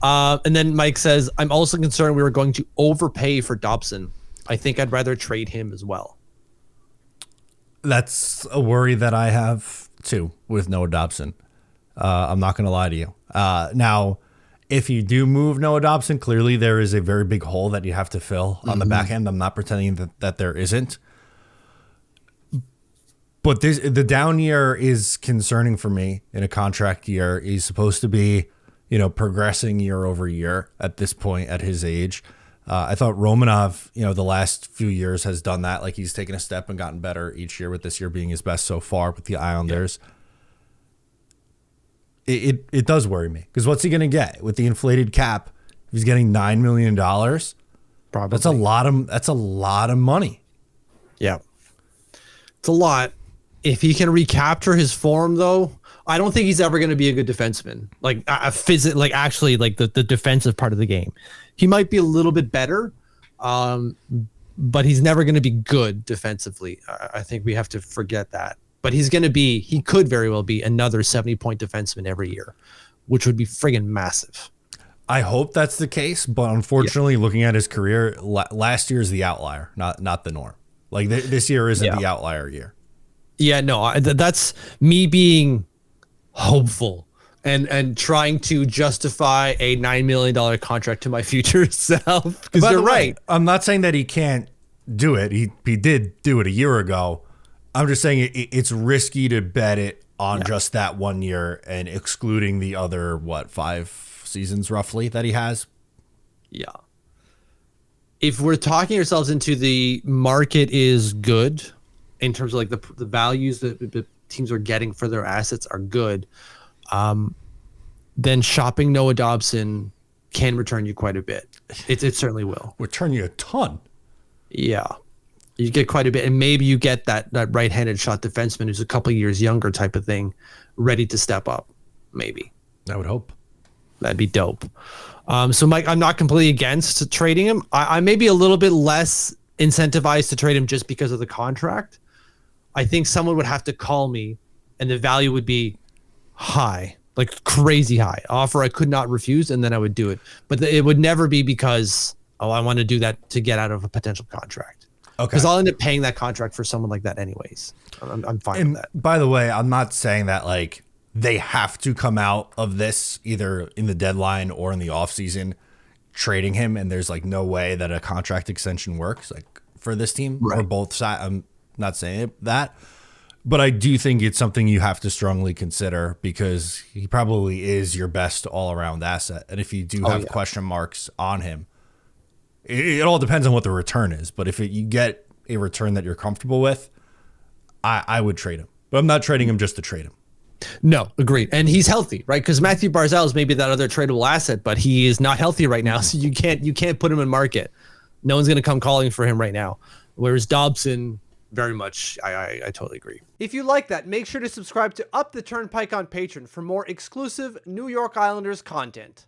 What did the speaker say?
And then Mike says, I'm also concerned we were going to overpay for Dobson. I think I'd rather trade him as well. That's a worry that I have too with Noah Dobson. I'm not going to lie to you. Now, if you do move Noah Dobson, clearly there is a very big hole that you have to fill on the back end. I'm not pretending that there isn't. But the down year is concerning for me in a contract year. He's supposed to be, progressing year over year at this point at his age. I thought Romanov, the last few years has done that. Like he's taken a step and gotten better each year, with this year being his best so far with the Islanders. Yeah. It does worry me because what's he going to get with the inflated cap? If he's getting $9 million, probably that's a lot of money. Yeah, it's a lot. If he can recapture his form, though, I don't think he's ever going to be a good defenseman. Like actually, like the defensive part of the game, he might be a little bit better, but he's never going to be good defensively. I think we have to forget that. But he could very well be another 70-point defenseman every year, which would be friggin' massive. I hope that's the case, but unfortunately, looking at his career, last year is the outlier, not the norm. Like this year isn't the outlier year. Yeah, no, that's me being hopeful and trying to justify a $9 million contract to my future self. Because you're right. I'm not saying that he can't do it. He did do it a year ago. I'm just saying it's risky to bet it on just that 1 year and excluding the other, 5 seasons roughly that he has. Yeah. If we're talking ourselves into the market is good in terms of like the values that the teams are getting for their assets are good, then shopping Noah Dobson can return you quite a bit. It certainly will. Return you a ton. Yeah. You get quite a bit, and maybe you get that right-handed shot defenseman who's a couple years younger type of thing, ready to step up. Maybe. I would hope. That'd be dope. So, Mike, I'm not completely against trading him. I may be a little bit less incentivized to trade him just because of the contract. I think someone would have to call me, and the value would be high, like crazy high. Offer I could not refuse, and then I would do it. But it would never be because, I want to do that to get out of a potential contract. Okay. Because I'll end up paying that contract for someone like that anyways. I'm fine with that. By the way, I'm not saying that like they have to come out of this either in the deadline or in the offseason trading him, and there's like no way that a contract extension works like for this team or both sides. I'm not saying that, but I do think it's something you have to strongly consider because he probably is your best all-around asset. And if you do have question marks on him, it all depends on what the return is. But if you get a return that you're comfortable with, I would trade him. But I'm not trading him just to trade him. No, agreed. And he's healthy, right? Because Matthew Barzal is maybe that other tradable asset, but he is not healthy right now. So you can't put him in market. No one's going to come calling for him right now. Whereas Dobson, very much, I totally agree. If you like that, make sure to subscribe to Up the Turnpike on Patreon for more exclusive New York Islanders content.